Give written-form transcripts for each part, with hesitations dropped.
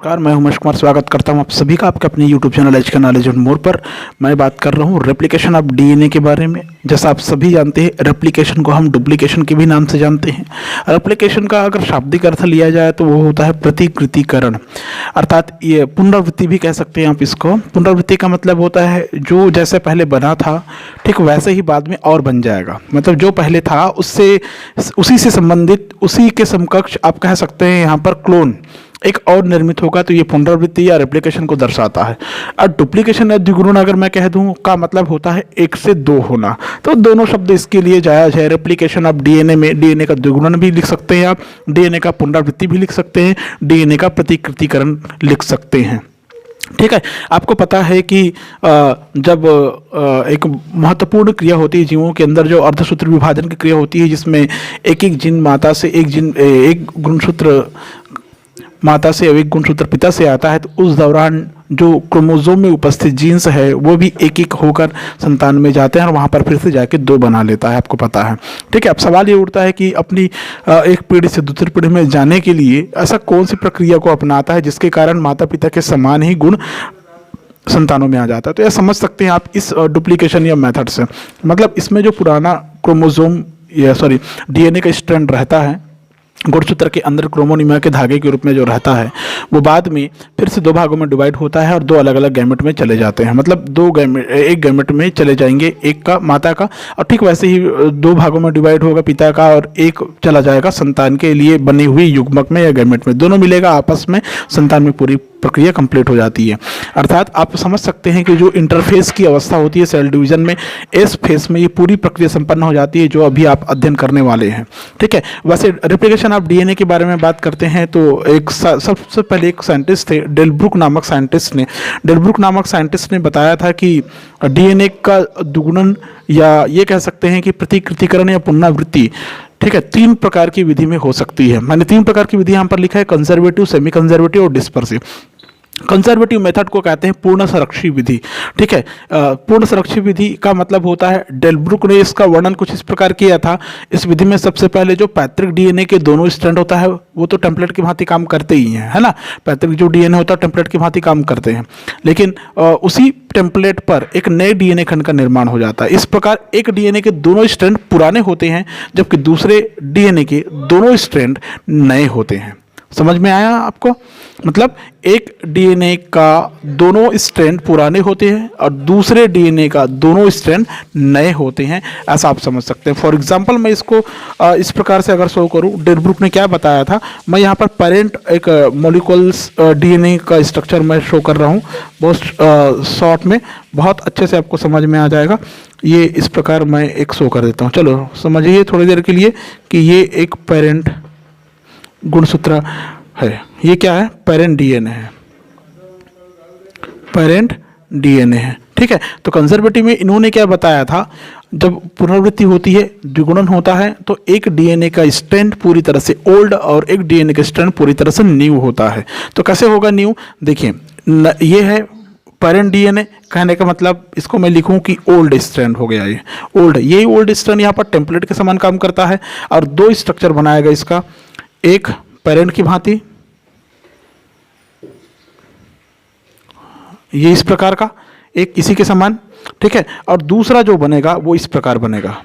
नमस्कार, मैं उमेश कुमार स्वागत करता हूं आप सभी का आपके अपने YouTube चैनल एच के नॉलेज एंड मोर पर। मैं बात कर रहा हूं रेप्लिकेशन ऑफ डीएनए के बारे में। जैसा आप सभी जानते हैं, रेप्लिकेशन को हम डुप्लीकेशन के भी नाम से जानते हैं। रेप्लिकेशन का अगर शाब्दिक अर्थ लिया जाए तो वो होता है प्रतिकृतिकरण, अर्थात ये पुनरावृत्ति भी कह सकते हैं आप इसको। पुनरावृत्ति का मतलब होता है जो जैसे पहले बना था ठीक वैसे ही बाद में और बन जाएगा। मतलब जो पहले था उससे उसी से संबंधित उसी के समकक्ष आप कह सकते हैं यहाँ पर क्लोन एक और निर्मित होगा, तो ये पुनरावृत्ति या रेप्लिकेशन को दर्शाता है। और डुप्लीकेशन या द्विगुणन अगर मैं कह दूं का मतलब होता है एक से दो होना, तो दोनों शब्द इसके लिए जायज है। रेप्लिकेशन आप डीएनए में डीएनए का द्विगुणन भी लिख सकते हैं, आप डीएनए का पुनरावृत्ति भी लिख सकते हैं, डीएनए का प्रतिकृतिकरण लिख सकते हैं। ठीक है, आपको पता है कि जब एक महत्वपूर्ण क्रिया होती है जीवों के अंदर, जो अर्धसूत्र विभाजन की क्रिया होती है, जिसमें एक एक जीन माता से एक गुणसूत्र माता से एक गुणसूत्र पिता से आता है, तो उस दौरान जो क्रोमोसोम में उपस्थित जीन्स है वो भी एक एक होकर संतान में जाते हैं और वहाँ पर फिर से जाके दो बना लेता है, आपको पता है। ठीक है, अब सवाल ये उठता है कि अपनी एक पीढ़ी से दूसरी पीढ़ी में जाने के लिए ऐसा कौन सी प्रक्रिया को अपनाता है जिसके कारण माता पिता के समान ही गुण संतानों में आ जाता है। तो यह समझ सकते हैं आप इस डुप्लीकेशन या मेथड से। मतलब इसमें जो पुराना क्रोमोसोम या डीएनए का स्ट्रैंड रहता है गुणसूत्र के अंदर क्रोमोनिमा के धागे के रूप में जो रहता है, वो बाद में फिर से दो भागों में डिवाइड होता है और दो अलग अलग गैमेट में चले जाते हैं। मतलब एक गैमेट में चले जाएंगे, एक का माता का, और ठीक वैसे ही दो भागों में डिवाइड होगा पिता का, और एक चला जाएगा संतान के लिए बनी हुई युग्मक में या गैमेट में। दोनों मिलेगा आपस में, संतान में पूरी प्रक्रिया कंप्लीट हो जाती है। अर्थात आप समझ सकते हैं कि जो इंटरफेस की अवस्था होती है सेल डिवीजन में, इस फेस में ये पूरी प्रक्रिया संपन्न हो जाती है जो अभी आप अध्ययन करने वाले हैं। ठीक है, वैसे रेप्लिकेशन ऑफ डीएनए के बारे में बात करते हैं तो एक सबसे पहले एक साइंटिस्ट थे, डेलब्रुक नामक साइंटिस्ट ने बताया था कि डीएनए का द्विगुणन या ये कह सकते हैं कि प्रतिकृतिकरण या पुनरावृत्ति, ठीक है, तीन प्रकार की विधि में हो सकती है। मैंने तीन प्रकार की विधि यहाँ पर लिखा है, कंजर्वेटिव, सेमी कंजर्वेटिव और डिस्पर्सिव। कंजर्वेटिव मेथड को कहते हैं पूर्ण संरक्षी विधि। ठीक है, पूर्ण संरक्षी विधि का मतलब होता है, डेलब्रुक ने इसका वर्णन कुछ इस प्रकार किया था। इस विधि में सबसे पहले जो पैतृक डीएनए के दोनों स्ट्रैंड होता है वो तो टेम्पलेट की भांति काम करते ही हैं, है ना। पैतृक जो डीएनए होता है टेम्पलेट की भांति काम करते हैं, लेकिन उसी टेम्पलेट पर एक नए डीएनए खंड का निर्माण हो जाता है। इस प्रकार एक डीएनए के दोनों स्ट्रैंड पुराने होते हैं जबकि दूसरे डीएनए के दोनों स्ट्रैंड नए होते हैं। समझ में आया आपको? मतलब एक डीएनए का दोनों स्ट्रैंड पुराने होते हैं और दूसरे डीएनए का दोनों स्ट्रैंड नए होते हैं, ऐसा आप समझ सकते हैं। फॉर एग्जांपल मैं इसको इस प्रकार से अगर शो करूं, डेलब्रुक ने क्या बताया था, मैं यहाँ पर पेरेंट एक मॉलिक्यूल्स डीएनए का स्ट्रक्चर मैं शो कर रहा हूँ बहुत शॉर्ट में, बहुत अच्छे से आपको समझ में आ जाएगा। ये इस प्रकार मैं एक शो कर देता हूँ, चलो समझिए थोड़ी देर के लिए कि ये एक पेरेंट गुणसूत्र है। ये क्या है? पेरेंट डीएनए है, पेरेंट डीएनए है। ठीक है, तो कंजर्वेटिव में इन्होंने क्या बताया था, जब पुनरावृत्ति होती है, द्विगुणन होता है, तो एक डीएनए का स्ट्रैंड पूरी तरह से ओल्ड और एक डीएनए का स्ट्रैंड पूरी तरह से न्यू होता है। तो कैसे होगा न्यू? देखिए, ये है पेरेंट डीएनए, कहने का मतलब इसको मैं लिखूं कि ओल्ड स्ट्रैंड हो गया, ये ओल्ड, यही ओल्ड स्ट्रैंड यहाँ पर टेम्पलेट के समान काम करता है और दो स्ट्रक्चर बनाएगा इसका, एक पेरेंट की भांति, ये इस प्रकार का, एक इसी के समान, ठीक है, और दूसरा जो बनेगा वो इस प्रकार बनेगा,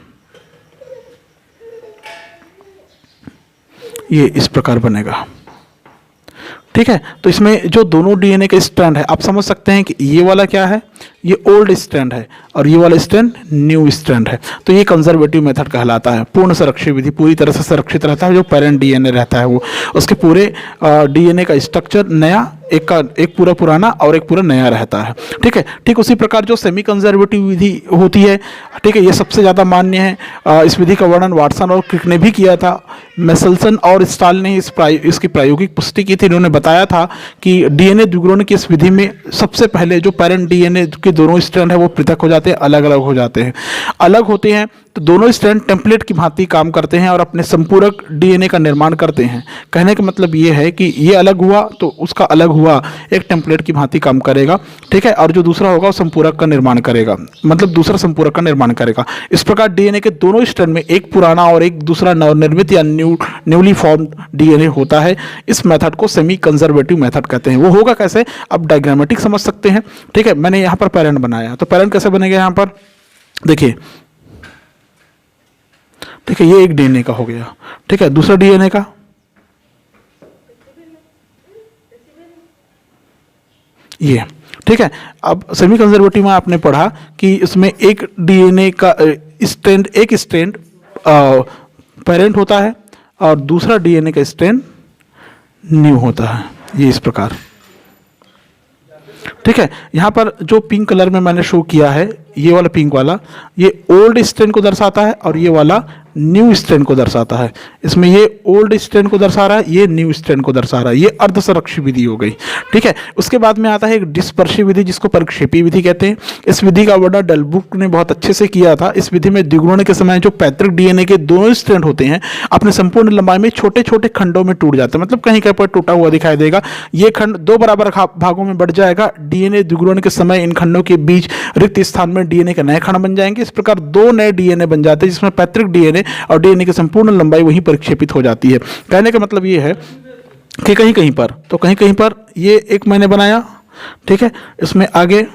ये इस प्रकार बनेगा। ठीक है, तो इसमें जो दोनों डीएनए के स्ट्रैंड है, आप समझ सकते हैं कि ये वाला क्या है, ये ओल्ड स्ट्रैंड है और ये वाला स्ट्रैंड न्यू स्ट्रैंड है। तो ये कंजर्वेटिव मेथड कहलाता है। पूर्ण संरक्षी विधि, पूरी तरह से सुरक्षित रहता है जो पेरेंट डीएनए रहता है वो, उसके पूरे डीएनए का स्ट्रक्चर नया, एक पूरा पुराना और एक पूरा नया रहता है। ठीक है, ठीक उसी प्रकार जो सेमी कंजर्वेटिव विधि होती है, ठीक है, ये सबसे ज़्यादा मान्य है। इस विधि का वर्णन वाटसन और क्रिक ने भी किया था। मेसेल्सन और स्टाल ने इसकी प्रायोगिक पुष्टि की थी। इन्होंने बताया था कि डीएनए द्विगुणन की इस विधि में सबसे पहले जो पेरेंट डीएनए के दोनों स्ट्रैंड है वो पृथक हो जाते हैं, अलग अलग हो जाते हैं। अलग होते हैं तो दोनों स्ट्रैंड टेम्पलेट की भांति काम करते हैं और अपने संपूरक डीएनए का निर्माण करते हैं। कहने का मतलब ये है कि ये अलग हुआ तो उसका अलग हुआ एक टेम्पलेट की भांति काम करेगा, ठीक है, और जो दूसरा होगा वो संपूरक का निर्माण करेगा, मतलब दूसरा संपूरक का निर्माण करेगा। इस प्रकार डीएनए के दोनों स्ट्रैंड में एक पुराना और एक दूसरा नवनिर्मित या न्यूली फॉर्म्ड डीएनए होता है। इस मेथड को सेमी कंजर्वेटिव मेथड कहते हैं। वो होगा कैसे, अब डायग्रामेटिक समझ सकते हैं, ठीक है। मैंने यहाँ पर पेरेंट बनाया, तो पेरेंट कैसे बनेगा, यहाँ पर देखिए, ठीक है, ये एक डीएनए का हो गया, ठीक है, दूसरा डीएनए का, ये, ठीक है। अब सेमी कंजर्वेटिव में आपने पढ़ा कि इसमें एक डीएनए का स्ट्रैंड, एक स्ट्रैंड पेरेंट होता है और दूसरा डीएनए का स्ट्रैंड न्यू होता है, ये इस प्रकार, ठीक है। यहाँ पर जो पिंक कलर में मैंने शो किया है, ये वाला पिंक वाला, ये ओल्ड स्ट्रैंड को दर्शाता है और ये वाला न्यू स्ट्रैंड को दर्शाता है। इसमें ये ओल्ड स्ट्रैंड को दर्शा रहा है, ये न्यू स्ट्रैंड को दर्शा रहा है। ये अर्धसंरक्षी विधि हो गई, ठीक है। उसके बाद में आता है एक डिस्पर्सिव विधि, जिसको परिक्षेपी विधि कहते हैं। इस विधि का वर्णन डेलब्रुक ने बहुत अच्छे से किया था। इस विधि में द्विगुणन के समय जो पैतृक डीएनए के दोनों स्ट्रैंड होते हैं अपने संपूर्ण लंबाई में छोटे छोटे खंडों में टूट जाते हैं, मतलब कहीं कहीं पर टूटा हुआ दिखाई देगा। ये खंड दो बराबर भागों में बढ़ जाएगा। डीएनए द्विगुणन के समय इन खंडों के बीच रिक्त स्थान में डीएनए के नए खंड बन जाएंगे। इस प्रकार दो नए डीएनए बन जाते हैं, जिसमें पैतृक डीएनए और डीएनए की संपूर्ण लंबाई वहीं परिक्षेपित हो जाती है। कहने का मतलब ये है कि कहीं कहीं पर, तो कहीं कहीं पर ये एक मैंने बनाया, ठीक है, इसमें आगे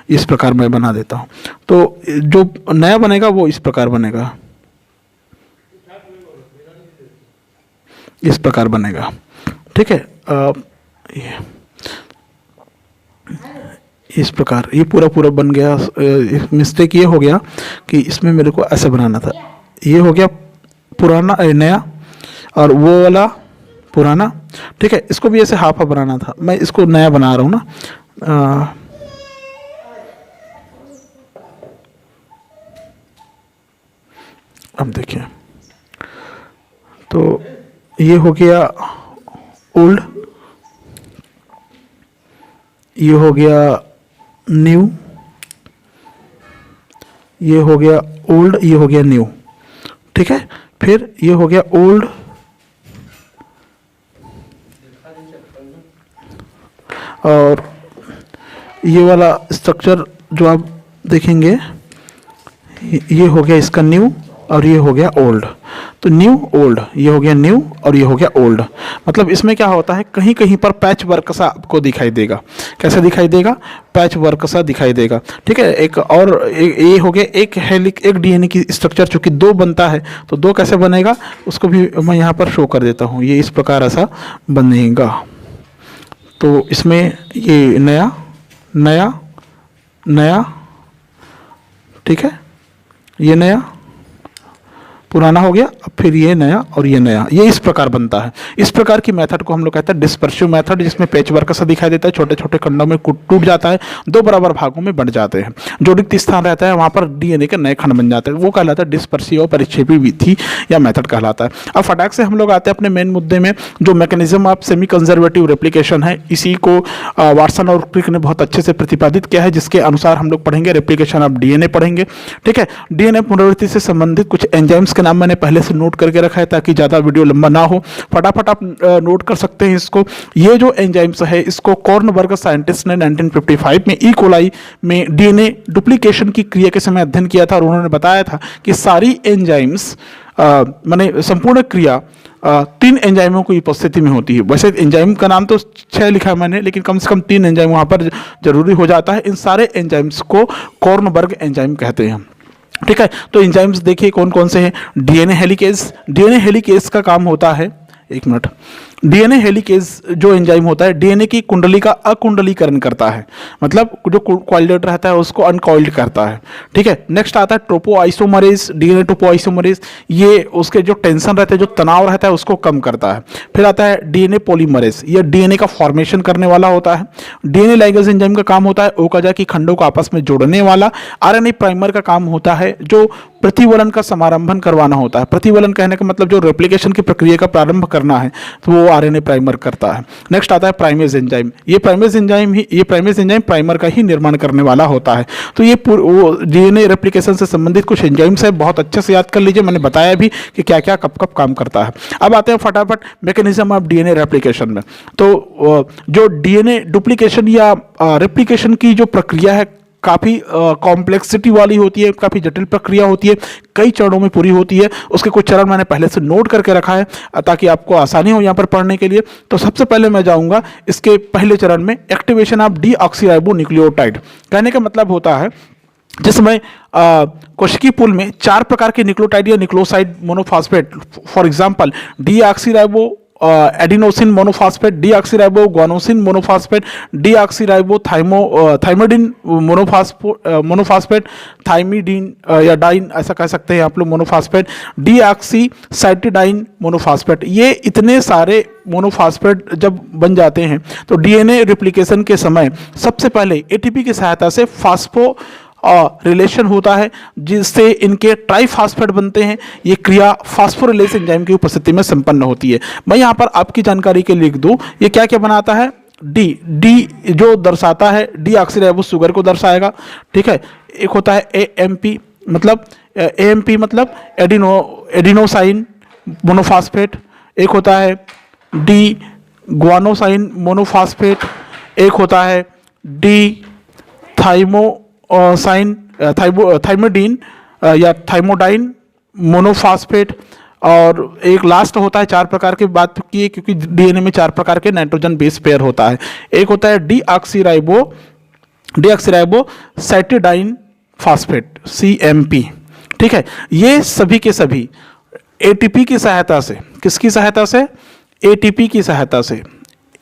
इस प्रकार मैं बना देता हूं, तो जो नया बनेगा वो इस प्रकार बनेगा, इस प्रकार बनेगा, ठीक है। ये इस प्रकार ये पूरा पूरा बन गया। मिस्टेक ये हो गया कि इसमें मेरे को ऐसे बनाना था, ये हो गया पुराना नया और वो वाला पुराना, ठीक है। इसको भी ऐसे हाफ हाफ बनाना था, मैं इसको नया बना रहा हूँ ना। अब देखिए, तो ये हो गया ओल्ड, ये हो गया न्यू, ये हो गया ओल्ड, ये हो गया न्यू, ठीक है। फिर ये हो गया ओल्ड, और ये वाला स्ट्रक्चर जो आप देखेंगे ये हो गया इसका न्यू और ये हो गया ओल्ड। तो न्यू ओल्ड, ये हो गया न्यू और ये हो गया ओल्ड। मतलब इसमें क्या होता है, कहीं कहीं पर पैच वर्क सा आपको दिखाई देगा। कैसा दिखाई देगा, पैच वर्क सा दिखाई देगा, ठीक है। एक और ये हो गया एक डीएनए की स्ट्रक्चर चूंकि दो बनता है, तो दो कैसे बनेगा उसको भी मैं यहाँ पर शो कर देता हूँ। ये इस प्रकार ऐसा बनेगा। तो इसमें ये नया नया नया, ठीक है, ये नया पुराना हो गया, अब फिर ये नया और ये नया, ये इस प्रकार बनता है। इस प्रकार की मेथड को हम लोग कहते हैं डिस्पर्सिव मेथड, जिसमें पैच वर्क सा दिखाई देता है, छोटे छोटे खंडों में टूट जाता है, दो बराबर भागों में बंट जाते हैं। जो रिक्त स्थान रहता है वहाँ पर डीएनए के नए खंड बन जाते हैं, वो कहलाता है डिस्पर्सिव और परिक्षेपी विधि या मेथड कहलाता है। अब फटाक से हम लोग आते हैं अपने मेन मुद्दे में, जो mechanism of semi conservative replication है। इसी को वाटसन और क्रिक ने बहुत अच्छे से प्रतिपादित किया है, जिसके अनुसार हम लोग पढ़ेंगे रेप्लिकेशन ऑफ डीएनए पढ़ेंगे, ठीक है। डीएनए पुनरावृत्ति से संबंधित कुछ एंजाइम्स के नाम मैंने पहले से नोट करके रखा है ताकि ज़्यादा वीडियो लंबा ना हो, फटाफट आप नोट कर सकते हैं इसको। ये जो एंजाइम्स है इसको कॉर्नबर्ग साइंटिस्ट ने 1955 में ई कोलाई में डीएनए डुप्लीकेशन की क्रिया के समय अध्ययन किया था और उन्होंने बताया था कि सारी एंजाइम्स माने संपूर्ण क्रिया तीन एंजाइमों की उपस्थिति में होती है। वैसे एंजाइम का नाम तो 6 लिखा है मैंने, लेकिन कम से कम 3 एंजाइम वहाँ पर जरूरी हो जाता है। इन सारे एंजाइम्स को कॉर्नबर्ग एंजाइम कहते हैं, ठीक है। तो एंजाइम्स देखिए कौन कौन से हैं। डीएनए हेलिकेज, डीएनए हेलिकेज का काम होता है, एक मिनट, डीएनए हेलिकेज जो एंजाइम होता है डीएनए की कुंडली का अकुंडलीकरण करता है, मतलब जो कॉइल्ड रहता है उसको अनकॉइल्ड करता है, ठीक है। नेक्स्ट आता है टोपोआइसोमरेज, डीएनए टोपोआइसोमरेज, ये उसके जो टेंशन रहता है, जो तनाव रहता है उसको कम करता है। फिर आता है डीएनए पॉलीमरेज, ये डीएनए का फॉर्मेशन करने वाला होता है। डीएनए लाइगेज एंजाइम का काम होता है ओकाजा की खंडों को आपस में जोड़ने वाला। आरएनए प्राइमर का काम होता है जो प्रतिवलन का समारंभन करवाना होता है। प्रतिवलन कहने का मतलब जो रेप्लिकेशन की प्रक्रिया का प्रारंभ करना है, तो वो आरएनए प्राइमर करता है। नेक्स्ट आता है प्राइमेज एंजाइम। ये प्राइमेज एंजाइम प्राइमर का ही निर्माण करने वाला होता है। तो ये वो डीएनए रेप्लिकेशन से संबंधित कुछ एंजाइम्स है, बहुत अच्छे से याद कर लीजिए, मैंने बताया भी कि क्या क्या कब कब काम करता है। अब आते हैं फटाफट मैकेनिज्म ऑफ डीएनए रेप्लिकेशन में। तो जो डीएनए डुप्लीकेशन या रेप्लिकेशन की जो प्रक्रिया है काफ़ी कॉम्प्लेक्सिटी वाली होती है, काफ़ी जटिल प्रक्रिया होती है, कई चरणों में पूरी होती है। उसके कुछ चरण मैंने पहले से नोट करके रखा है ताकि आपको आसानी हो यहाँ पर पढ़ने के लिए। तो सबसे पहले मैं जाऊँगा इसके पहले चरण में, एक्टिवेशन ऑफ डीऑक्सीराइबोन्यूक्लियोटाइड। कहने का मतलब होता है जिसमें कोशिकीय पुल में 4 प्रकार के न्यूक्लियोटाइड या nucleoside monophosphate, for example deoxyribo adenosine monophosphate, deoxyribo guanosine monophosphate, deoxyribo thymidine monophosphate, thymidine या डाइन ऐसा कह सकते हैं आप लोग, मोनोफॉस्फेट, डीऑक्सीसाइटिडाइन मोनोफॉस्फेट। ये इतने सारे मोनोफॉस्फेट जब बन जाते हैं तो डीएनए रिप्लिकेशन के समय सबसे पहले एटीपी की सहायता से फास्फो रिलेशन होता है जिससे इनके ट्राइफॉस्फेट बनते हैं। ये क्रिया फास्फोरिलेज एंजाइम की उपस्थिति में संपन्न होती है। मैं यहाँ पर आपकी जानकारी के लिए लिख दूँ, ये क्या क्या बनाता है। डी जो दर्शाता है डीऑक्सीराइबो शुगर को दर्शाएगा, ठीक है। एक होता है एएमपी, मतलब एडिनोसाइन मोनोफॉस्फेट। एक होता है डी गुआनोसाइन मोनोफॉस्फेट। एक होता है डी थाइमिडीन या थाइमोडाइन मोनोफॉस्फेट। और एक लास्ट होता है, 4 प्रकार की बात की है क्योंकि डीएनए में 4 प्रकार के नाइट्रोजन बेस पेयर होता है। एक होता है डीऑक्सीराइबो साइटिडाइन फॉस्फेट, CMP, ठीक है। ये सभी के सभी एटीपी की सहायता से, किसकी सहायता से, एटीपी की सहायता से,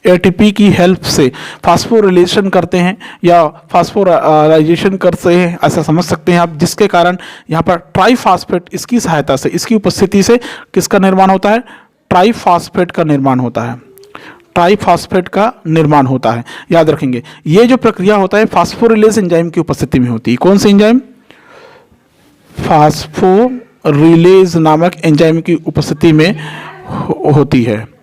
एटीपी की हेल्प से फास्फोरिलेशन करते हैं या फास्फोराइजेशन करते हैं, ऐसा समझ सकते हैं आप, जिसके कारण यहाँ पर ट्राइफॉस्फेट, इसकी सहायता से, इसकी उपस्थिति से किसका निर्माण होता है, ट्राइफॉस्फेट का निर्माण होता है। ट्राइफॉस्फेट का निर्माण होता है, याद रखेंगे। ये जो प्रक्रिया होता है फास्फोरिलेज एंजाइम की उपस्थिति में होती है। कौन सी एंजाइम, फास्फोरिलेज नामक एंजाइम की उपस्थिति में होती है,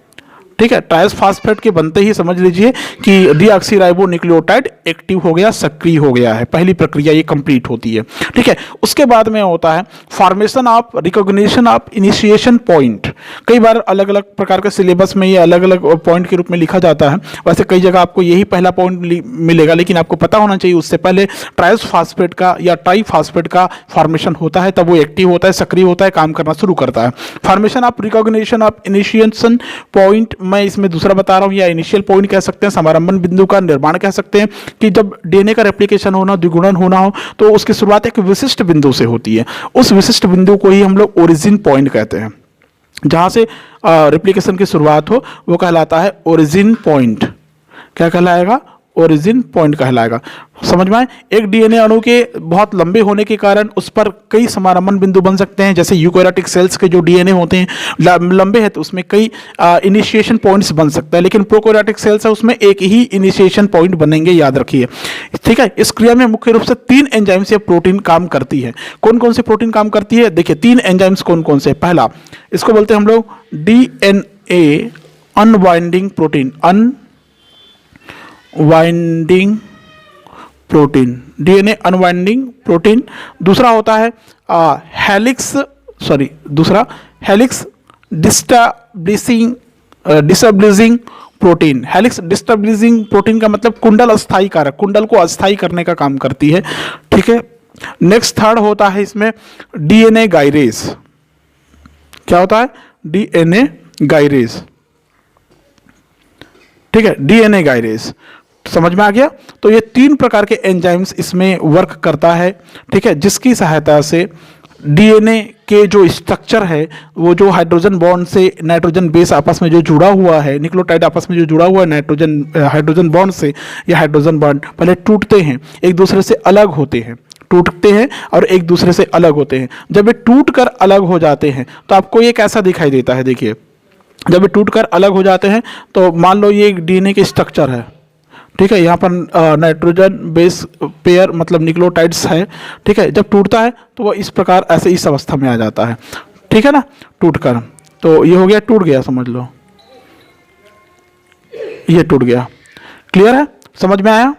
ठीक है। ट्राइफॉस्फेट के बनते ही समझ लीजिए कि डीऑक्सीराइबोन्यूक्लियोटाइड एक्टिव हो गया, सक्रिय हो गया है। पहली प्रक्रिया ये कंप्लीट होती है, ठीक है। उसके बाद में होता है formation of recognition of initiation point. कई बार अलग अलग प्रकार के सिलेबस में ये अलग अलग पॉइंट के रूप में लिखा जाता है। वैसे कई जगह आपको यही पहला पॉइंट मिलेगा, लेकिन आपको पता होना चाहिए उससे पहले ट्राइफॉस्फेट का या ट्राइफॉस्फेट का फॉर्मेशन होता है, तब वो एक्टिव होता है, सक्रिय होता है, काम करना शुरू करता है। Formation of recognition of initiation point, मैं इसमें दूसरा बता रहा हूं, या इनिशियल पॉइंट कह सकते हैं, समारंभन बिंदु का निर्माण कह सकते हैं, कि जब डीएनए का रेप्लिकेशन होना, द्विगुणन होना हो तो उसकी शुरुआत एक विशिष्ट बिंदु से होती है। उस विशिष्ट बिंदु को ही हम लोग ओरिजिन पॉइंट कहते हैं। जहां से रेप्लिकेशन की शुरुआत हो वो कहलाता है ओरिजिन पॉइंट। क्या कहलाएगा, ओरिजिन पॉइंट कहलाएगा। समझ में आए। एक डीएनए अणु के बहुत लंबे होने के कारण उस पर कई समारंभन बिंदु बन सकते हैं। जैसे यूकैरियोटिक सेल्स के जो डीएनए होते हैं लंबे हैं तो उसमें कई इनिशिएशन पॉइंट्स बन सकता है, लेकिन प्रोकैरियोटिक सेल्स है उसमें एक ही इनिशिएशन पॉइंट बनेंगे, याद रखिए, ठीक है। इस क्रिया में मुख्य रूप से 3 एंजाइम्स या प्रोटीन काम करती है। कौन कौन से प्रोटीन काम करती है, देखिए 3 एंजाइम्स कौन कौन से। पहला इसको बोलते हैं हम लोग DNA unwinding protein, unwinding protein, DNA unwinding protein. दूसरा होता है हेलिक्स डिस्टेबलिजिंग प्रोटीन। हेलिक्स डिस्टेबलिजिंग प्रोटीन का मतलब कुंडल अस्थायी कारक, कुंडल को अस्थायी करने का काम करती है, ठीक है। नेक्स्ट थर्ड होता है इसमें डीएनए गायरेज। क्या होता है, डीएनए गायरेज, ठीक है, डीएनए गायरेज। समझ में आ गया। तो ये 3 प्रकार के एंजाइम्स इसमें वर्क करता है, ठीक है, जिसकी सहायता से डीएनए के जो स्ट्रक्चर है वो जो हाइड्रोजन बॉन्ड से नाइट्रोजन बेस आपस में जो जुड़ा हुआ है, न्यूक्लियोटाइड आपस में जो जुड़ा हुआ है हाइड्रोजन बॉन्ड से, या हाइड्रोजन बॉन्ड पहले टूटते हैं, एक दूसरे से अलग होते हैं, टूटते हैं और एक दूसरे से अलग होते हैं। जब ये टूट कर अलग हो जाते हैं तो आपको ये कैसा दिखाई देता है, देखिए जब ये टूट कर अलग हो जाते हैं तो मान लो ये एक डीएनए के स्ट्रक्चर है, ठीक है, यहाँ पर नाइट्रोजन बेस पेयर मतलब न्यूक्लियोटाइड्स है, ठीक है। जब टूटता है तो वो इस प्रकार ऐसे इस अवस्था में आ जाता है, ठीक है ना, टूटकर। तो ये हो गया, टूट गया, समझ लो, ये टूट गया। क्लियर है, समझ में आया?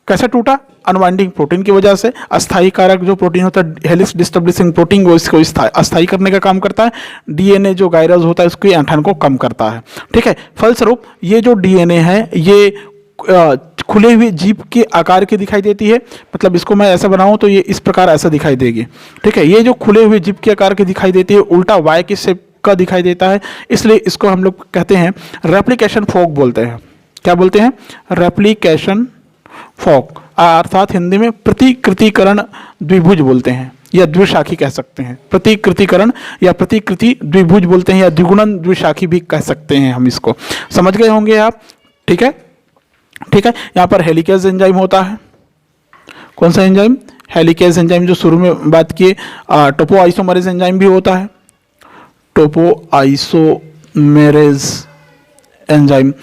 कैसे टूटा? अनवाइंडिंग प्रोटीन की वजह से। अस्थायी कारक जो प्रोटीन होता है हेलिक्स डिस्टर्बिंग प्रोटीन, वो इसको अस्थायी करने का काम करता है। डीएनए जो गायरस होता है उसकी ऐंठन को कम करता है। ठीक है, फलस्वरूप ये जो डीएनए है ये खुले हुए जीभ के आकार की दिखाई देती है। मतलब इसको मैं ऐसा बनाऊं तो ये इस प्रकार ऐसा दिखाई देगी। ठीक है, ये जो खुले हुए जीभ के आकार की दिखाई देती है उल्टा वाई की शेप का दिखाई देता है, इसलिए इसको हम लोग कहते हैं रेप्लिकेशन फॉक बोलते हैं। क्या बोलते हैं? रेप्लिकेशन फॉक, अर्थात हिंदी में प्रतिकृतिकरण द्विभुज बोलते हैं या द्विशाखी कह सकते हैं। प्रतिकृतिकरण या प्रतिकृति द्विभुज बोलते हैं या द्विगुणन द्विशाखी भी कह सकते हैं हम इसको। समझ गए होंगे आप? ठीक है, ठीक है। यहाँ पर हेलिकेज एंजाइम होता है। कौन सा एंजाइम? हेलिकेज एंजाइम, जो शुरू में बात किए। टोपो आइसोमरेज एंजाइम भी होता है। टोपो आइसोमेरेज एंजाइम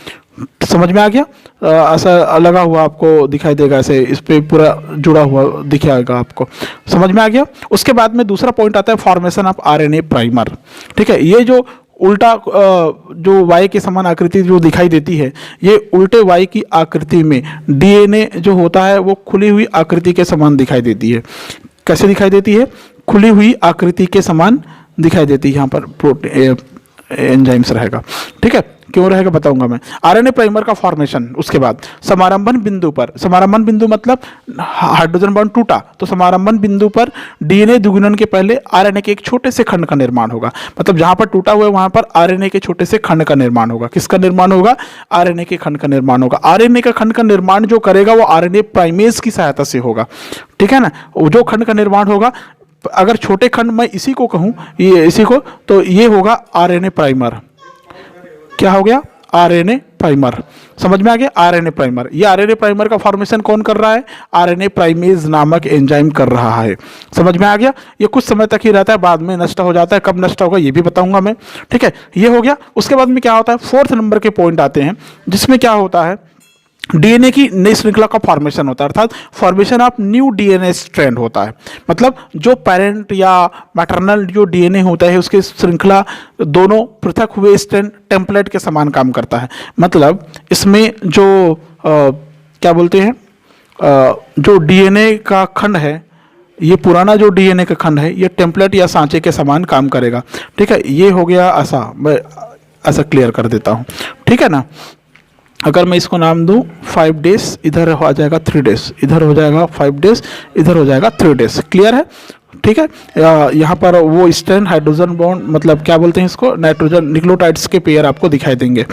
समझ में आ गया? ऐसा लगा हुआ आपको दिखाई देगा, ऐसे इस पे पूरा जुड़ा हुआ दिखेगा आपको। समझ में आ गया? उसके बाद में दूसरा पॉइंट आता है फॉर्मेशन ऑफ आरएनए प्राइमर। ठीक है, ये जो उल्टा जो वाई के समान आकृति जो दिखाई देती है, ये उल्टे वाई की आकृति में डीएनए जो होता है वो खुली हुई आकृति के समान दिखाई देती है। कैसे दिखाई देती है? खुली हुई आकृति के समान दिखाई देती है। यहाँ पर प्रोटीन एंजाइम्स रहेगा। ठीक है, क्यों रहेगा बताऊंगा मैं। आरएनए प्राइमर का फॉर्मेशन, उसके बाद समारंभन बिंदु पर, समारंभन बिंदु मतलब हाइड्रोजन बॉन्ड टूटा तो समारंभन बिंदु पर डीएनए द्विगुणन के पहले आरएनए के एक छोटे से खंड का निर्माण होगा। मतलब जहां पर टूटा हुआ है वहां पर आरएनए के छोटे से खंड का निर्माण होगा। किसका निर्माण होगा? आरएनए के खंड का निर्माण होगा। आरएनए का खंड का निर्माण जो करेगा वो आरएनए प्राइमेज की सहायता से होगा। ठीक है ना, जो खंड का निर्माण होगा, अगर छोटे खंड मैं इसी को कहूं, ये इसी को, तो ये होगा आरएनए प्राइमर। क्या हो गया? RNA primer. समझ में आ गया? RNA primer. ये आरएनए प्राइमर का फॉर्मेशन कौन कर रहा है? आरएनए प्राइमेज नामक एंजाइम कर रहा है। समझ में आ गया? ये कुछ समय तक ही रहता है, बाद में नष्ट हो जाता है। कब नष्ट होगा ये भी बताऊंगा मैं। ठीक है, ये हो गया। उसके बाद में क्या होता है? 4th नंबर के पॉइंट आते हैं, जिसमें क्या होता है? डीएनए की नई श्रृंखला का फॉर्मेशन होता है, अर्थात formation of new DNA strand होता है। मतलब जो पेरेंट या मैटरनल जो डीएनए होता है उसकी श्रृंखला दोनों पृथक हुए स्ट्रैंड टेम्पलेट के समान काम करता है। मतलब इसमें जो क्या बोलते हैं, जो डीएनए का खंड है, ये पुराना जो डीएनए का खंड है ये टेम्पलेट या सांचे के समान काम करेगा। ठीक है, ये हो गया ऐसा, मैं ऐसा क्लियर कर देता हूँ। ठीक है ना, अगर मैं इसको नाम दूं 5 डेज, इधर हो जाएगा 3 डेज, इधर हो जाएगा 5 डेज, इधर हो जाएगा 3 डेज। क्लियर है? ठीक है, यहाँ पर वो स्ट्रैंड हाइड्रोजन बॉन्ड, मतलब क्या बोलते हैं इसको, नाइट्रोजन न्यूक्लियोटाइड्स के पेयर आपको दिखाई देंगे।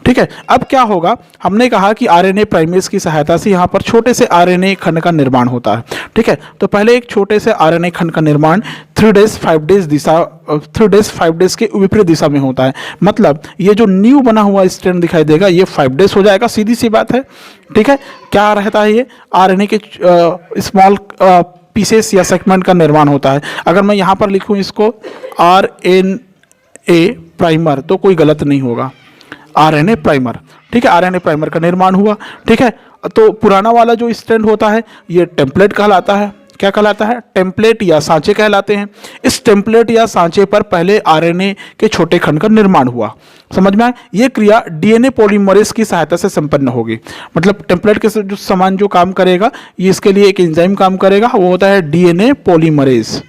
ठीक है, अब क्या होगा? हमने कहा कि आरएनए प्राइमेज की सहायता से यहाँ पर छोटे से आरएनए खंड का निर्माण होता है। ठीक है, तो पहले एक छोटे से आरएनए खंड का निर्माण 3 डेज 5 डेज दिशा 3 डेज 5 डेज के विपरीत दिशा में होता है। मतलब ये जो न्यू बना हुआ स्ट्रैंड दिखाई देगा ये 5 डेज हो जाएगा, सीधी सी बात है। ठीक है, क्या रहता है? ये आरएनए के स्मॉल पीसेस या सेगमेंट का निर्माण होता है। अगर मैं यहाँ पर लिखूँ इसको आरएनए प्राइमर तो कोई गलत नहीं होगा, आरएनए प्राइमर। ठीक है, आरएनए प्राइमर का निर्माण हुआ। ठीक है, तो पुराना वाला जो स्ट्रैंड होता है ये टेम्पलेट कहलाता है। क्या कहलाता है? टेम्पलेट या सांचे कहलाते हैं। इस टेम्पलेट या सांचे पर पहले आरएनए के छोटे खंड का निर्माण हुआ। समझ में आए? ये क्रिया डीएनए पॉलीमरेज की सहायता से संपन्न होगी। मतलब टेम्पलेट के जो समान जो काम करेगा, ये इसके लिए एक एंजाइम काम करेगा, वो होता है DNA polymerase.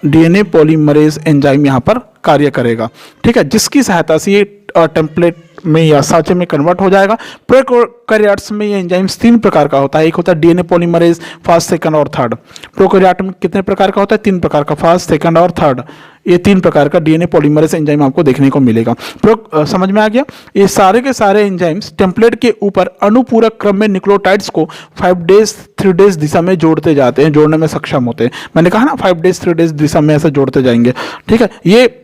DNA polymerase enzyme यहाँ पर कार्य करेगा। ठीक है, जिसकी सहायता से ये टेम्पलेट में या सांचे में कन्वर्ट हो जाएगा। प्रोकैरियोट्स में ये एंजाइम्स 3 प्रकार का होता है। एक होता है डीएनए पॉलीमरेज, फर्स्ट, सेकंड और थर्ड। प्रोकैरियोट में कितने प्रकार का होता है? 3 प्रकार का, फर्स्ट, सेकंड और थर्ड। ये 3 प्रकार का डीएनए पॉलीमरेज एंजाइम आपको देखने को मिलेगा। समझ में आ गया? ये सारे के सारे एंजाइम्स टेम्पलेट के ऊपर अनुपूरक क्रम में न्यूक्लियोटाइड्स को 5 डेज 3 डेज दिशा में जोड़ते जाते हैं, जोड़ने में सक्षम होते हैं। मैंने कहा ना 5 डेज 3 डेज दिशा में ऐसा जोड़ते जाएंगे। ठीक है, ये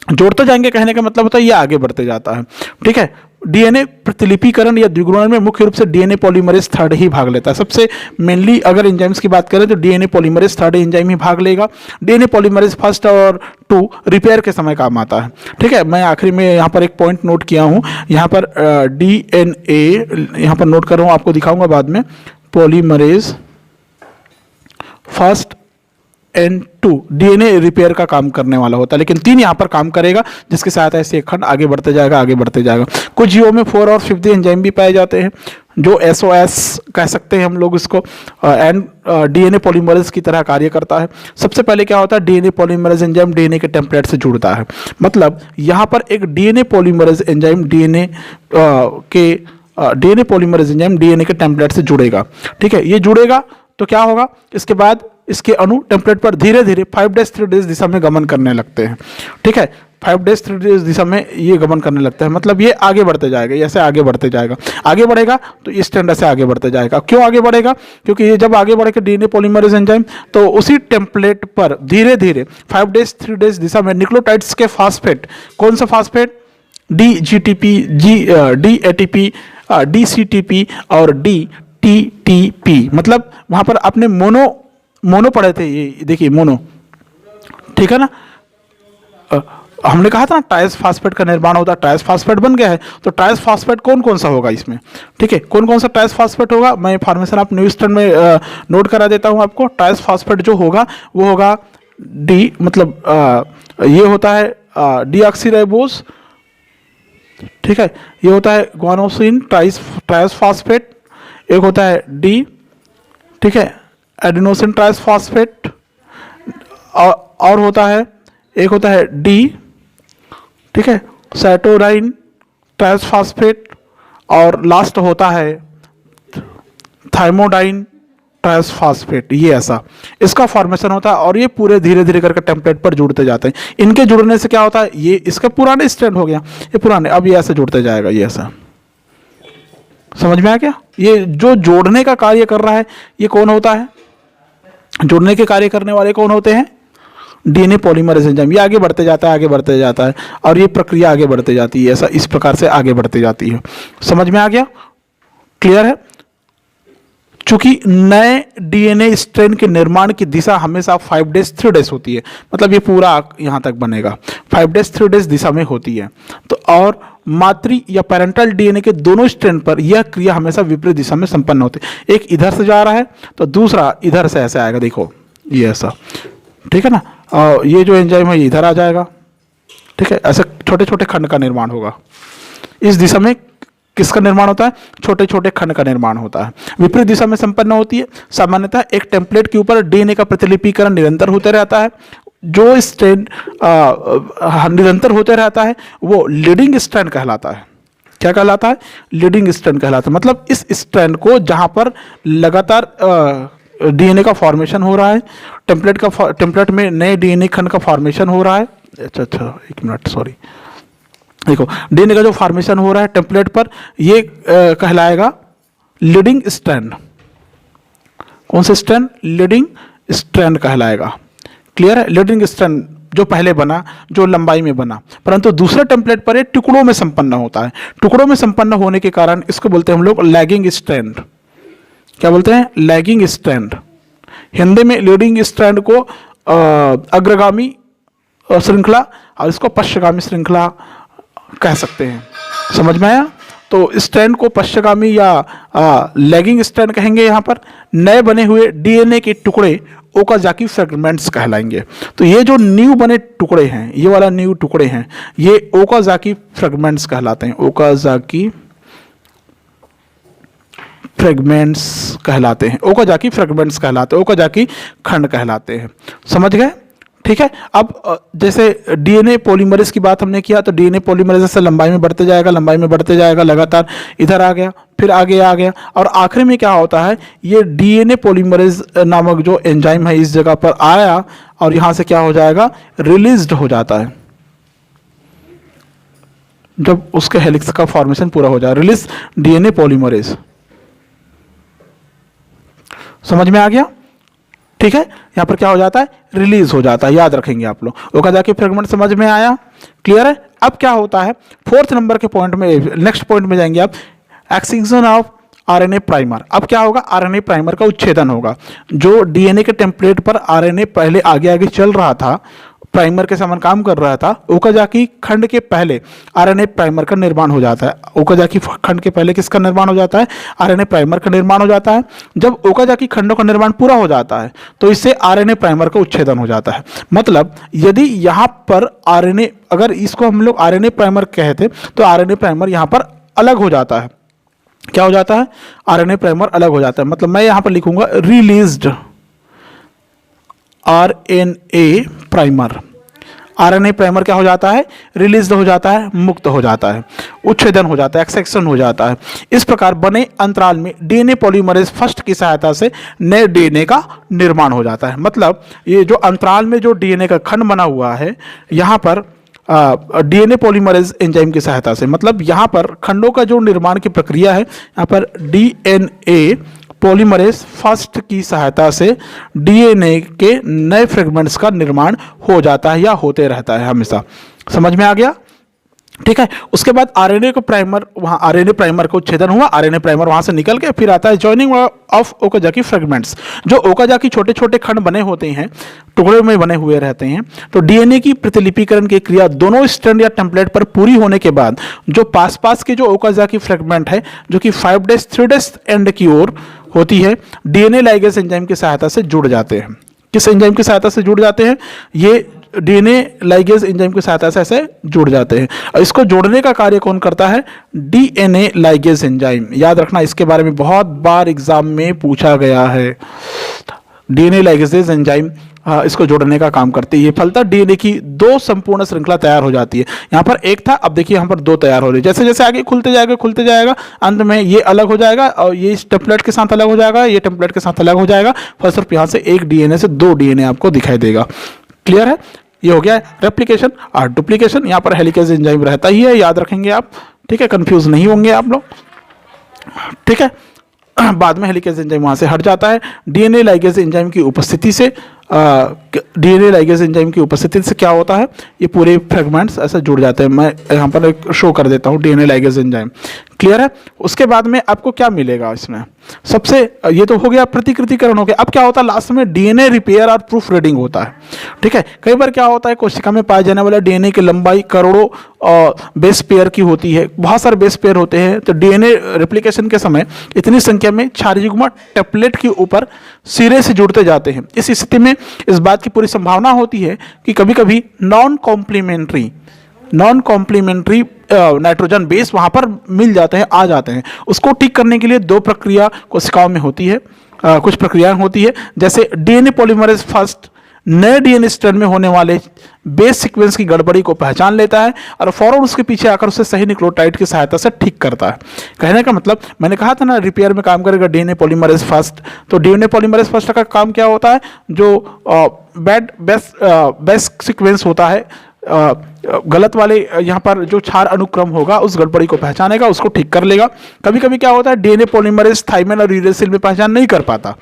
जोड़ते जाएंगे कहने का मतलब होता है ये आगे बढ़ते जाता है। ठीक है, डीएनए प्रतिलिपिकरण या द्विगुणन में मुख्य रूप से डीएनए पॉलीमरेज थर्ड ही भाग लेता है। सबसे मेनली अगर एंजाइम्स की बात करें तो डीएनए पॉलीमरेज थर्ड एंजाइम ही भाग लेगा। डीएनए पॉलीमरेज फर्स्ट और 2 रिपेयर के समय काम आता है। ठीक है, मैं आखिरी में यहाँ पर एक पॉइंट नोट किया हूँ, यहाँ पर डीएनए यहाँ पर नोट कर रहा हूँ, आपको दिखाऊंगा बाद में। Polymerase first N2 DNA repair का काम करने वाला होता है, लेकिन 3 यहाँ पर काम करेगा, जिसकी सहायता से एक खंड आगे बढ़ते जाएगा, आगे बढ़ते जाएगा। कुछ जीवों में 4 और 5 एंजाइम भी पाए जाते हैं, जो SOS कह सकते हैं हम लोग इसको, एंड डीएनए पॉलीमरेज की तरह कार्य करता है। सबसे पहले क्या होता है, डीएनए पॉलीमरेज एंजाइम डीएनए के टेम्पलेट से जुड़ता है। मतलब यहाँ पर एक DNA polymerase enzyme DNA polymerase enzyme DNA के टेम्पलेट से जुड़ेगा। ठीक है, ये जुड़ेगा तो क्या होगा, इसके बाद इसके अणु टेम्पलेट पर धीरे धीरे 5 डेज 3 डेज दिशा में गमन करने लगते हैं। ठीक है, 5 डेज 3 डेज दिशा में ये गमन करने लगता है। मतलब ये आगे बढ़ते जाएगा, ऐसे आगे बढ़ते जाएगा, आगे बढ़ेगा तो इस टेंडर से आगे बढ़ते जाएगा। क्यों आगे बढ़ेगा, क्योंकि ये जब आगे बढ़ेगा डीएनए पॉलीमरेज एंजाइम, तो उसी टेम्पलेट पर धीरे धीरे 5 डेज 3 डेज दिशा में न्यूक्लियोटाइड्स के फास्फेट, कौन सा फास्फेट, DGTP, DATP, DCTP और DTTP। मतलब वहां पर आपने मोनो पढ़े थे, ये देखिए मोनो, ठीक है ना। हमने कहा था ना ट्राइस फास्फेट का निर्माण होता है, ट्राइस फास्फेट बन गया है, तो ट्राइस फास्फेट कौन कौन सा होगा इसमें। ठीक है, कौन कौन सा ट्राइस फास्फेट होगा, मैं फॉर्मेशन आप न्यू स्टैंड में नोट करा देता हूं आपको। ट्राइस फास्फेट जो होगा वो होगा डी, मतलब ये होता है डीऑक्सीराइबोस। ठीक है, ये होता है ग्वानोसिन ट्राइस फास्फेट, एक होता है डी, ठीक है, एडिनोसिन ट्राइस फास्फेट, और होता है एक होता है डी, ठीक है, साइटोडाइन ट्राइस फास्फेट, और लास्ट होता है थाइमोडाइन ट्राइस फास्फेट। ये ऐसा इसका फॉर्मेशन होता है, और ये पूरे धीरे धीरे करके टेम्पलेट पर जुड़ते जाते हैं। इनके जुड़ने से क्या होता है, ये इसका पुराने स्ट्रैंड हो गया, ये पुराने, अब ये ऐसे जुड़ते जाएगा, ये ऐसा। समझ में आ गया। ये जो जोड़ने का कार्य कर रहा है ये कौन होता है, जोड़ने के कार्य करने वाले कौन होते हैं, डीएनए पॉलीमरेज एंजाइम। ये आगे बढ़ते जाता है, आगे बढ़ते जाता है, और ये प्रक्रिया आगे बढ़ते जाती है, ऐसा इस प्रकार से आगे बढ़ती जाती है। समझ में आ गया, क्लियर है। चूंकि नए डीएनए स्ट्रेन के निर्माण की दिशा हमेशा 5 डेज 3 डेज होती है, मतलब ये पूरा यहाँ तक बनेगा 5 डेज 3 डेज दिशा में होती है, तो और मातृ या पेरेंटल डीएनए के दोनों स्ट्रैंड पर यह क्रिया हमेशा विपरीत दिशा में संपन्न होती है। एक इधर से जा रहा है तो दूसरा इधर से ऐसे आएगा, देखो ये ऐसा, ठीक है ना। और ये जो एंजाइम है ये इधर आ जाएगा, ठीक है, ऐसे छोटे छोटे खंड का निर्माण होगा। इस दिशा में किसका निर्माण होता है, छोटे छोटे खंड का निर्माण होता है, विपरीत दिशा में संपन्न होती है। सामान्यतः एक टेम्पलेट के ऊपर डीएनए का प्रतिलिपिकरण निरंतर होते रहता है। जो स्ट्रैंड निरंतर होते रहता है वो लीडिंग स्ट्रैंड कहलाता है। क्या कहलाता है, लीडिंग स्ट्रैंड कहलाता है। मतलब इस स्ट्रैंड को जहां पर लगातार डीएनए का फॉर्मेशन हो रहा है, टेम्पलेट में नए डीएनए खंड का फॉर्मेशन हो रहा है। अच्छा एक मिनट, सॉरी, देखो डीएनए का जो फॉर्मेशन हो रहा है टेम्पलेट पर, ये कहलाएगा लीडिंग स्ट्रैंड। कौन सा स्ट्रैंड, लीडिंग स्ट्रैंड कहलाएगा। क्लियर है, लीडिंग स्ट्रैंड जो पहले बना, जो लंबाई में बना, परंतु दूसरे टेम्पलेट पर ये टुकड़ों में संपन्न होता है। टुकड़ों में संपन्न होने के कारण इसको बोलते हैं हम लोग लैगिंग स्ट्रैंड। क्या बोलते हैं, लैगिंग स्ट्रैंड। हिंदी में लीडिंग स्ट्रैंड को अग्रगामी श्रृंखला और इसको पश्चगामी श्रृंखला कह सकते हैं। समझ में आया। तो स्ट्रैंड को पश्चगामी या लैगिंग स्ट्रैंड कहेंगे। यहाँ पर नए बने हुए डीएनए के टुकड़े ओकाजाकी फ्रेगमेंट्स कहलाएंगे। तो ये जो न्यू बने टुकड़े हैं, ये वाला न्यू टुकड़े हैं, ये ओकाजाकी फ्रेगमेंट्स कहलाते हैं। ओकाजाकी फ्रेगमेंट्स कहलाते हैं, ओकाजाकी फ्रेगमेंट्स कहलाते हैं, ओकाजाकी खंड कहलाते हैं। समझ गए, ठीक है। अब जैसे डीएनए पॉलीमरेज की बात हमने किया, तो डीएनए पॉलीमरेज से लंबाई में बढ़ते जाएगा, लंबाई में बढ़ते जाएगा, लगातार इधर आ गया, फिर आगे आ गया, और आखिर में क्या होता है, ये डीएनए पॉलीमरेज नामक जो एंजाइम है इस जगह पर आया और यहां से क्या हो जाएगा, रिलीज्ड हो जाता है। जब उसके हेलिक्स का फॉर्मेशन पूरा हो जाए, रिलीज डीएनए पॉलीमरेज। समझ में आ गया, ठीक है। यहां पर क्या हो जाता है, रिलीज हो जाता है, याद रखेंगे आप लोग। ओकाजाकी फ्रेगमेंट समझ में आया, क्लियर है। अब क्या होता है, 4th नंबर के पॉइंट में, नेक्स्ट पॉइंट में जाएंगे आप, एक्सटिंक्शन ऑफ आरएनए प्राइमर। अब क्या होगा, आरएनए प्राइमर का उच्छेदन होगा। जो डीएनए के टेम्पलेट पर आरएनए पहले आगे आगे चल रहा था, प्राइमर के समान काम कर रहा था, ओकाजाकी खंड के पहले आरएनए प्राइमर का निर्माण हो जाता है। ओकाजाकी खंड के पहले किसका निर्माण हो जाता है? आरएनए प्राइमर का निर्माण हो जाता है। जब ओकाजाकी खंडों का निर्माण पूरा हो जाता है तो इससे आरएनए प्राइमर का उच्छेदन हो जाता है। मतलब यदि यहाँ पर आरएनए, अगर इसको हम लोग आरएनए प्राइमर कहते तो आरएनए प्राइमर यहाँ पर अलग हो जाता है। क्या हो जाता है? आरएनए प्राइमर अलग हो जाता है। मतलब मैं यहाँ पर लिखूंगा released RNA primer. RNA primer क्या हो जाता है? रिलीज हो जाता है, मुक्त हो जाता है, उच्छेदन हो जाता है, एक्सेक्शन हो जाता है। इस प्रकार बने अंतराल में डीएनए पॉलीमरेज फर्स्ट की सहायता से नए डीएनए का निर्माण हो जाता है। मतलब ये जो अंतराल में जो डीएनए का खंड बना हुआ है, यहाँ पर डीएनए पॉलीमरेज एंजाइम की सहायता से, मतलब यहाँ पर खंडों का जो निर्माण की प्रक्रिया है, यहाँ पर डीएनए पॉलीमरेज फर्स्ट की सहायता से डीएनए के नए फ्रेगमेंट्स का निर्माण हो जाता है या होते रहता है हमेशा। समझ में आ गया? ठीक है। उसके बाद आरएनए को प्राइमर, वहाँ आरएनए प्राइमर को उच्छेदन हुआ, आरएनए प्राइमर वहाँ से निकल के फिर आता है जॉइनिंग ऑफ ओकाजाकी फ्रेगमेंट्स। जो ओकाजाकी छोटे छोटे खंड बने होते हैं, टुकड़े में बने हुए रहते हैं, तो डीएनए की प्रतिलिपिकरण की क्रिया दोनों स्ट्रैंड या टेम्पलेट पर पूरी होने के बाद जो पास के जो ओकाजाकी फ्रेगमेंट है, जो कि 5' 3' एंड की ओर होती है, डीएनए लाइगेज एंजाइम की सहायता से जुड़ जाते हैं। किस एंजाइम की सहायता से जुड़ जाते हैं? ये डीएनए लाइगेज एंजाइम की सहायता से ऐसे जुड़ जाते हैं। और इसको जोड़ने का कार्य कौन करता है? DNA ligase enzyme. याद रखना, इसके बारे में बहुत बार एग्जाम में पूछा गया है। डीएनए लाइगेज एंजाइम इसको जोड़ने का काम करती है। ये फलतः डीएनए की 2 संपूर्ण श्रृंखला तैयार हो जाती है। यहाँ पर एक था, अब देखिए यहाँ पर 2 तैयार हो रही है। जैसे जैसे आगे खुलते जाएगा, अंत में ये अलग हो जाएगा और ये इस टेम्पलेट के साथ अलग हो जाएगा, ये टेम्पलेट के साथ अलग हो जाएगा। फलस्वरूप यहाँ से एक डीएनए से 2 डीएनए आपको दिखाई देगा। क्लियर है? ये हो गया रेप्लिकेशन। और डुप्लीकेशन, यहाँ पर हेलिकेज एंजाइम रहता ही है, याद रखेंगे आप। ठीक है, कंफ्यूज नहीं होंगे आप लोग। ठीक है, बाद में हेलिकेज एंजाइम वहाँ से हट जाता है। डीएनए लाइगेज एंजाइम की उपस्थिति से डीएनए लाइगेज एंजाइम की उपस्थिति से क्या होता है? ये पूरे फ्रेगमेंट्स ऐसे जुड़ जाते हैं। मैं यहाँ पर एक शो कर देता हूँ डीएनए लाइगेज एंजाइम। क्लियर है? उसके बाद में आपको क्या मिलेगा इसमें? सबसे ये तो हो गया प्रतिकृतिकरण हो गया। अब क्या होता है? लास्ट में डीएनए रिपेयर और प्रूफ रीडिंग होता है। ठीक है, कई बार क्या होता है, कोशिका में पाए जाने वाले डीएनए की लंबाई करोड़ों बेस पेयर की होती है, बहुत सारे बेस पेयर होते हैं। तो डीएनए रेप्लिकेशन के समय इतनी संख्या में क्षारीय युग्म टेम्पलेट के ऊपर सिरे से जुड़ते जाते हैं। इस स्थिति में इस बात की पूरी संभावना होती है कि कभी कभी नॉन कॉम्प्लीमेंट्री नाइट्रोजन बेस वहां पर मिल जाते हैं, आ जाते हैं। उसको ठीक करने के लिए 2 प्रक्रिया कोशिकाओं में होती है, कुछ प्रक्रियाएं होती है। जैसे डीएनए पॉलीमरेज फर्स्ट नए डीएनए स्ट्रैंड में होने वाले बेस सीक्वेंस की गड़बड़ी को पहचान लेता है और फौरन उसके पीछे आकर उसे सही न्यूक्लियोटाइड की सहायता से ठीक करता है। कहने का मतलब, मैंने कहा था ना रिपेयर में काम करेगा डीएनए पॉलीमरेज फर्स्ट। तो डीएनए पॉलीमरेज फर्स्ट का काम क्या होता है? जो बेस सीक्वेंस होता है, गलत वाले यहाँ पर जो क्षार अनुक्रम होगा उस गड़बड़ी को पहचानेगा, उसको ठीक कर लेगा। कभी कभी क्या होता है, डीएनए पॉलीमरेज थाइमिन और यूरेसिल में पहचान नहीं कर पाता,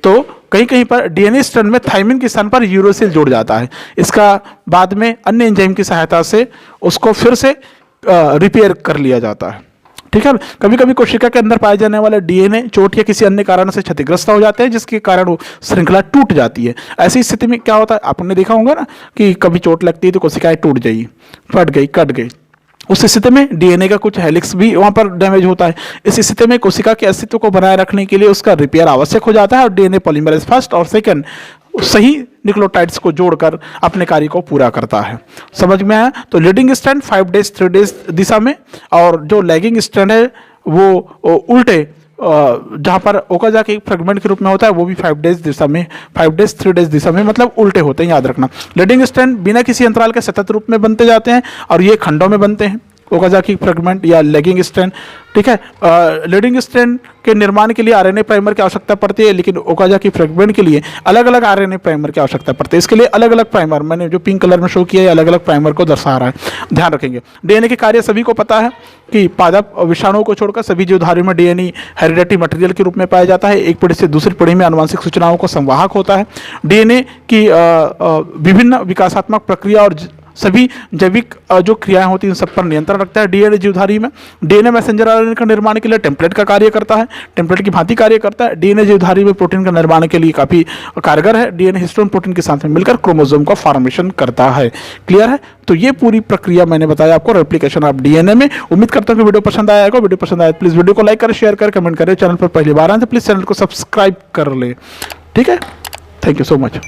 तो कहीं कहीं पर डीएनए स्ट्रैंड में थाइमिन के स्थान पर यूरेसिल जुड़ जाता है। इसका बाद में अन्य एंजाइम की सहायता से उसको फिर से रिपेयर कर लिया जाता है। ठीक है, कभी कभी कोशिका के अंदर पाए जाने वाले डीएनए चोट या किसी अन्य कारण से क्षतिग्रस्त हो जाते हैं, जिसके कारण वो श्रृंखला टूट जाती है। ऐसी स्थिति में क्या होता है, आपने देखा होगा ना कि कभी चोट लगती है तो कोशिकाएं टूट गई, फट गई, कट गई। उस स्थिति में डीएनए का कुछ हेलिक्स भी वहां पर डैमेज होता है। इस स्थिति में कोशिका के अस्तित्व को बनाए रखने के लिए उसका रिपेयर आवश्यक हो जाता है और डीएनए पॉलीमरेज फर्स्ट और सेकंड सही न्यूक्लियोटाइड्स को जोड़कर अपने कार्य को पूरा करता है। समझ में आया? तो लीडिंग स्ट्रैंड 5' 3' दिशा में और जो लैगिंग स्ट्रैंड है वो उल्टे जहाँ पर ओकाजाकी फ्रेगमेंट के रूप में होता है वो भी 5' दिशा में, 5' 3' दिशा में, मतलब उल्टे होते हैं। याद रखना, लीडिंग स्ट्रैंड बिना किसी अंतराल के सतत रूप में बनते जाते हैं और ये खंडों में बनते हैं, ओकाजाकी फ्रेगमेंट या लेगिंग स्ट्रैंड। ठीक है, लीडिंग स्ट्रैंड के निर्माण के लिए आरएनए प्राइमर की आवश्यकता पड़ती है, लेकिन ओकाजाकी फ्रेगमेंट के लिए अलग अलग आरएनए प्राइमर की आवश्यकता पड़ती है। इसके लिए अलग अलग प्राइमर, मैंने जो पिंक कलर में शो किया है, अलग अलग प्राइमर को दर्शा रहा है, ध्यान रखेंगे। डीएनए के कार्य सभी को पता है कि पादप विषाणुओं को छोड़कर सभी जीवधारियों में डीएनए हेरिडेटरी मटेरियल के रूप में पाया जाता है। एक पीढ़ी से दूसरी पीढ़ी में आनुवंशिक सूचनाओं को संवाहक होता है। डीएनए की विभिन्न विकासात्मक प्रक्रिया और सभी जैविक जो क्रियाएं होती हैं सब पर नियंत्रण रखता है। डीएनए जीवधारी में डीएनए मैसेंजर आरएनए का निर्माण के लिए टेम्पलेट का कार्य करता है, टेम्पलेट की भांति कार्य करता है। डीएनए जीवधारी में प्रोटीन का निर्माण के लिए काफ़ी कारगर है। डीएनए हिस्टोन प्रोटीन के साथ में मिलकर क्रोमोसोम का फॉर्मेशन करता है। क्लियर है? तो ये पूरी प्रक्रिया मैंने बताया आपको रेप्लिकेशन ऑफ डीएनए में। उम्मीद करता हूँ कि वीडियो पसंद आया होगा। वीडियो पसंद आया प्लीज़ वीडियो को लाइक करें, शेयर करें, कमेंट करें। चैनल पर पहली बार आए तो प्लीज़ चैनल को सब्सक्राइब कर ले। ठीक है, थैंक यू सो मच।